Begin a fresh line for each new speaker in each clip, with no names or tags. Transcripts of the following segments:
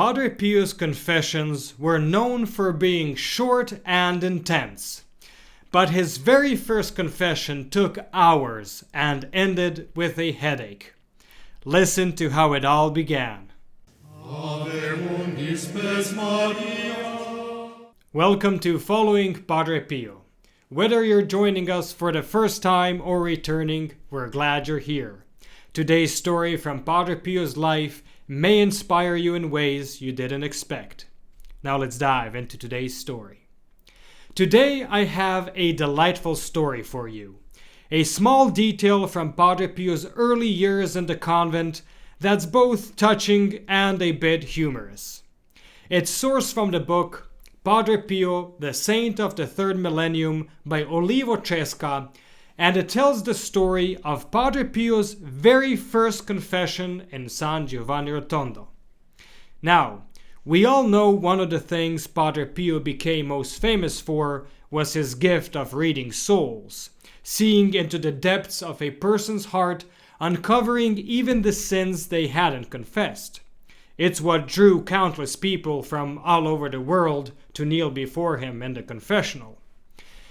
Padre Pio's confessions were known for being short and intense, but his very first confession took hours and ended with a headache. Listen to how it all began. Welcome to Following Padre Pio. Whether you're joining us for the first time or returning, we're glad you're here. Today's story from Padre Pio's life may inspire you in ways you didn't expect. Now let's dive into today's story. Today I have a delightful story for you. A small detail from Padre Pio's early years in the convent that's both touching and a bit humorous. It's sourced from the book Padre Pio, the Saint of the Third Millennium by Olivo Cesca, and it tells the story of Padre Pio's very first confession in San Giovanni Rotondo. Now, we all know one of the things Padre Pio became most famous for was his gift of reading souls, seeing into the depths of a person's heart, uncovering even the sins they hadn't confessed. It's what drew countless people from all over the world to kneel before him in the confessional.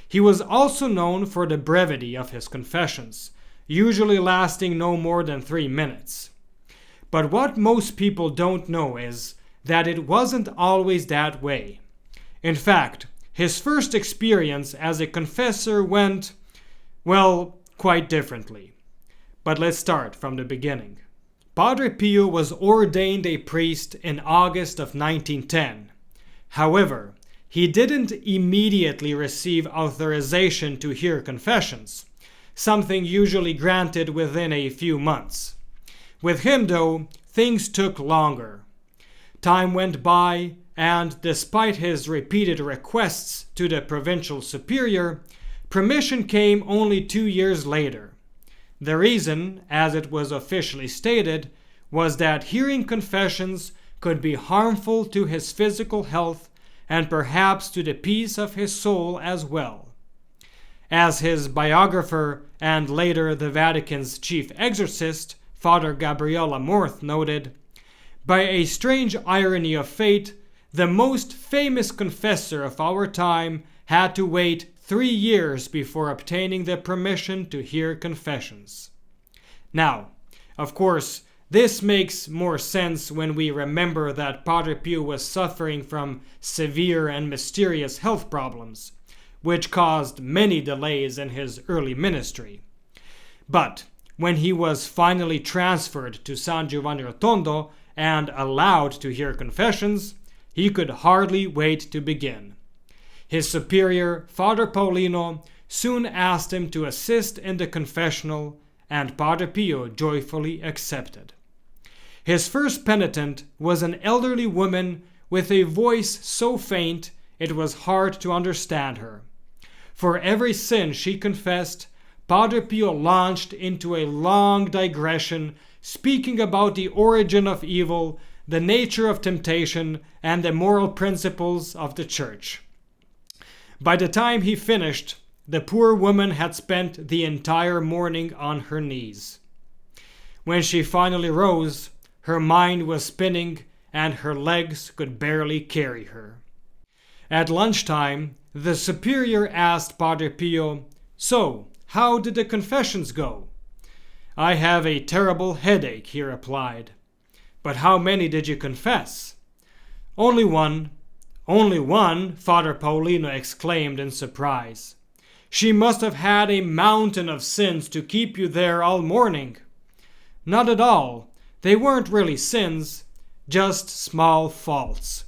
He was also known for the brevity of his confessions, usually lasting no more than 3 minutes. But what most people don't know is that it wasn't always that way. In fact, his first experience as a confessor went, well, quite differently. But let's start from the beginning. Padre Pio was ordained a priest in August of 1910. However, he didn't immediately receive authorization to hear confessions, something usually granted within a few months. With him, though, things took longer. Time went by, and despite his repeated requests to the provincial superior, permission came only 2 years later. The reason, as it was officially stated, was that hearing confessions could be harmful to his physical health and perhaps to the peace of his soul as well. As his biographer and later the Vatican's chief exorcist, Father Gabriele Amorth, noted, "By a strange irony of fate, the most famous confessor of our time had to wait 3 years before obtaining the permission to hear confessions." Now, of course, this makes more sense when we remember that Padre Pio was suffering from severe and mysterious health problems, which caused many delays in his early ministry. But when he was finally transferred to San Giovanni Rotondo and allowed to hear confessions, he could hardly wait to begin. His superior, Father Paulino, soon asked him to assist in the confessional, and Padre Pio joyfully accepted. His first penitent was an elderly woman with a voice so faint it was hard to understand her. For every sin she confessed, Padre Pio launched into a long digression, speaking about the origin of evil, the nature of temptation, and the moral principles of the Church. By the time he finished, the poor woman had spent the entire morning on her knees. When she finally rose, her mind was spinning and her legs could barely carry her. At lunchtime, the superior asked Padre Pio, "So, how did the confessions go?" "I have a terrible headache," he replied. "But how many did you confess?" "Only one." "Only one?" Father Paulino exclaimed in surprise. "She must have had a mountain of sins to keep you there all morning." "Not at all. They weren't really sins, just small faults."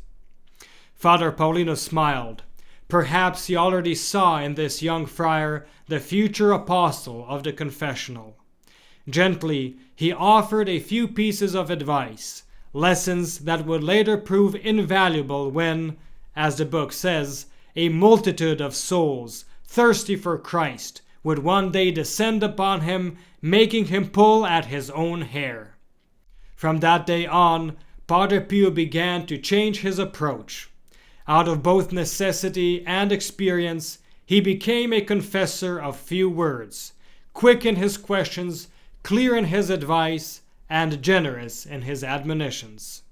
Father Paulino smiled. Perhaps he already saw in this young friar the future apostle of the confessional. Gently, he offered a few pieces of advice, lessons that would later prove invaluable when, as the book says, a multitude of souls, thirsty for Christ, would one day descend upon him, making him pull at his own hair. From that day on, Padre Pio began to change his approach. Out of both necessity and experience, he became a confessor of few words, quick in his questions, clear in his advice, and generous in his admonitions.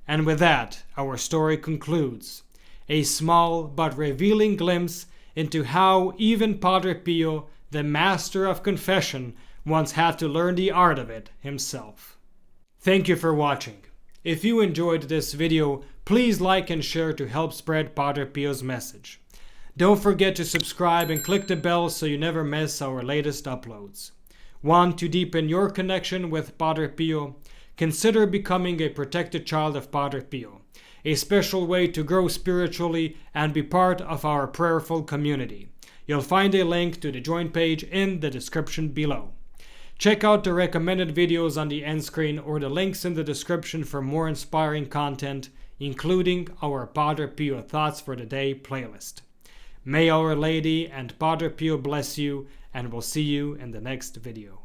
And with that, our story concludes. A small but revealing glimpse into how even Padre Pio, the master of confession, once had to learn the art of it himself. Thank you for watching. If you enjoyed this video, please like and share to help spread Padre Pio's message. Don't forget to subscribe and click the bell so you never miss our latest uploads. Want to deepen your connection with Padre Pio? Consider becoming a protected child of Padre Pio, a special way to grow spiritually and be part of our prayerful community. You'll find a link to the join page in the description below. Check out the recommended videos on the end screen or the links in the description for more inspiring content, including our Padre Pio Thoughts for the Day playlist. May Our Lady and Padre Pio bless you, and we'll see you in the next video.